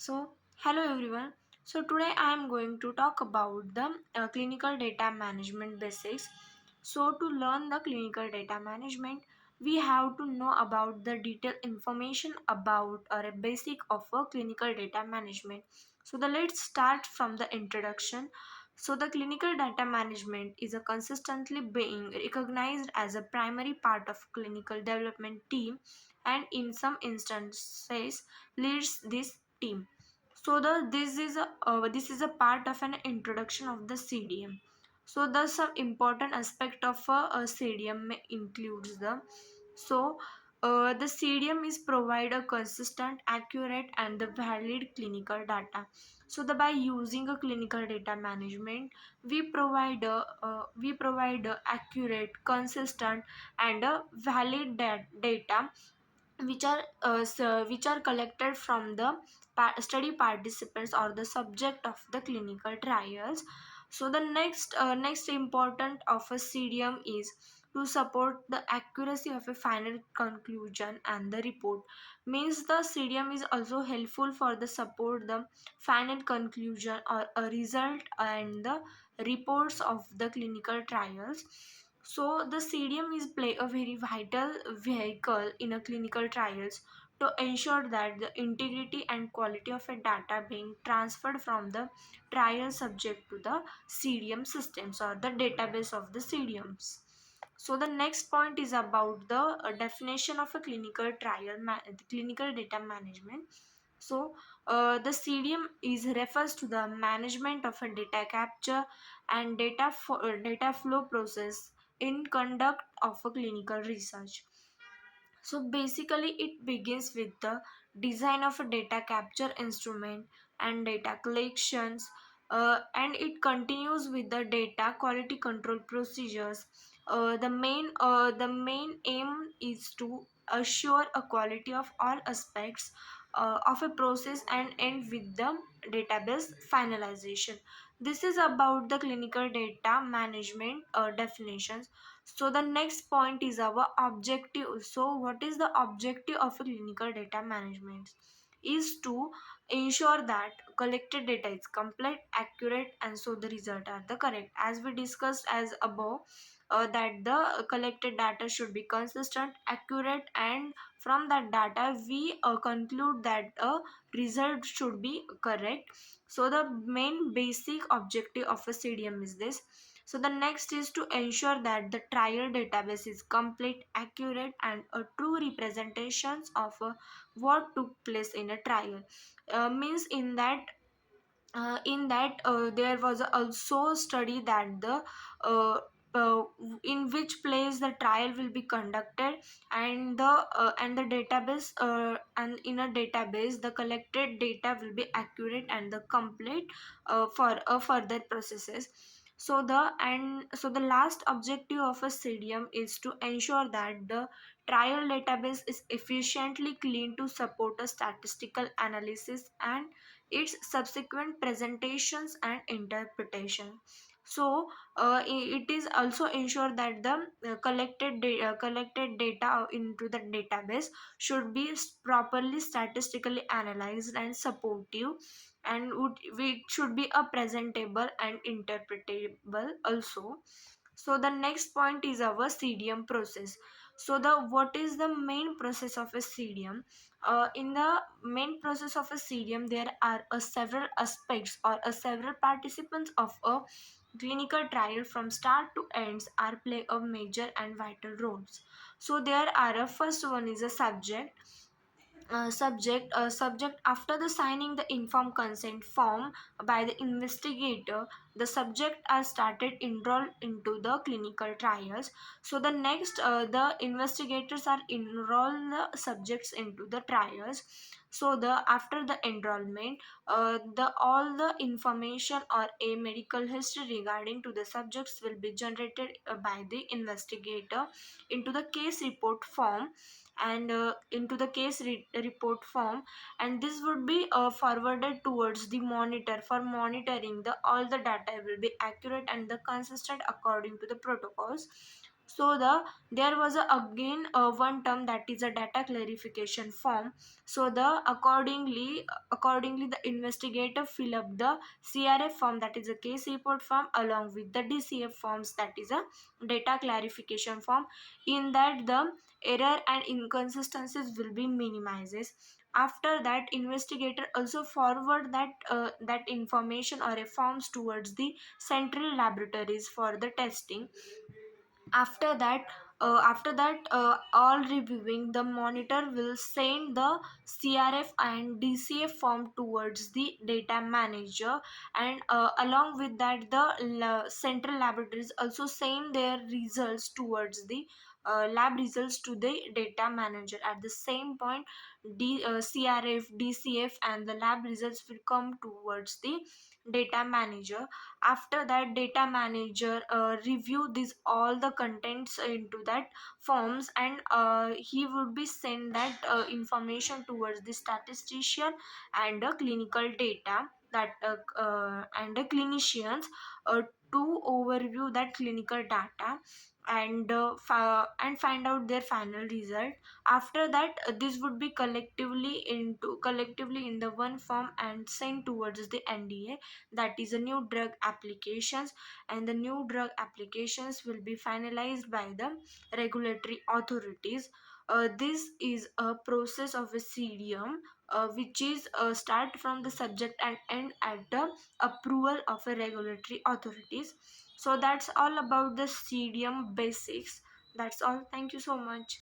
So, hello everyone. So, today I am going to talk about the clinical data management basics. So, to learn the clinical data management, we have to know about the detailed information about or a basic of a clinical data management. Let's start from the introduction. So, the clinical data management is a consistently being recognized as a primary part of clinical development team and in some instances leads this team. This is a part of an introduction of the CDM. So the some important aspect of a CDM includes the CDM is provide a consistent, accurate, and the valid clinical data. By using a clinical data management, we provide a accurate, consistent, and a valid data which are collected from the study participants or the subject of the clinical trials. The next important of a CDM is to support the accuracy of a final conclusion and the report. Means the CDM is also helpful for the support the final conclusion or a result and the reports of the clinical trials. The CDM is play a very vital vehicle in a clinical trials to ensure that the integrity and quality of a data being transferred from the trial subject to the CDM systems or the database of the CDMs. The next point is about the definition of a clinical data management. The CDM is refers to the management of a data capture and data flow process in conduct of a clinical research. Basically, it begins with the design of a data capture instrument and data collections, and it continues with the data quality control procedures. The main aim is to assure a quality of all aspects of a process and end with the database finalization. This is about the clinical data management definitions. The next point is our objective. What is the objective of a clinical data management? Is to ensure that collected data is complete, accurate, and so the result are the correct. As we discussed as above, that the collected data should be consistent, accurate, and from that data we conclude that a result should be correct. The main basic objective of a CDM is this. The next is to ensure that the trial database is complete, accurate, and a true representations of what took place in a trial. Means in that there was also study that the uh, uh, in which place the trial will be conducted, and the database and in a database the collected data will be accurate and the complete for further processes. The last objective of a CDM is to ensure that the trial database is efficiently cleaned to support a statistical analysis and its subsequent presentations and interpretation. It is also ensure that the collected data into the database should be properly statistically analyzed and supportive, and it should be a presentable and interpretable also. The next point is our CDM process. The what is the main process of a CDM? In the main process of a CDM, there are several aspects or several participants of a clinical trial from start to ends are play a major and vital roles. There are a first one is a subject. After the signing the informed consent form by the investigator, the subject are started enrolled into the clinical trials. The next the investigators are enroll the subjects into the trials. The after the enrollment, the all the information or a medical history regarding to the subjects will be generated by the investigator into the case report form, and into the report form, and this would be forwarded towards the monitor for monitoring the all the data will be accurate and the consistent according to the protocols. So there was again one term, that is a data clarification form. So accordingly the investigator fill up the CRF form, that is a case report form, along with the DCF forms, that is a data clarification form. In that, the error and inconsistencies will be minimizes. After that, investigator also forward that information or a forms towards the central laboratories for the testing. After that, all reviewing, the monitor will send the CRF and DCF form towards the data manager, and along with that, the central laboratories also send their results towards the lab results to the data manager. At the same point, CRF, DCF, and the lab results will come towards the data manager. After that, data manager review this all the contents into that forms, and he would be send that information towards the statistician and the clinical data, that and the clinicians uh, to overview that clinical data, and find out their final result. After that, this would be collectively in the one form and sent towards the NDA, that is a new drug applications. And the new drug applications will be finalized by the regulatory authorities. This is a process of a CDM, which is start from the subject and end at the approval of a regulatory authorities. So that's all about the CDM basics. That's all. Thank you so much.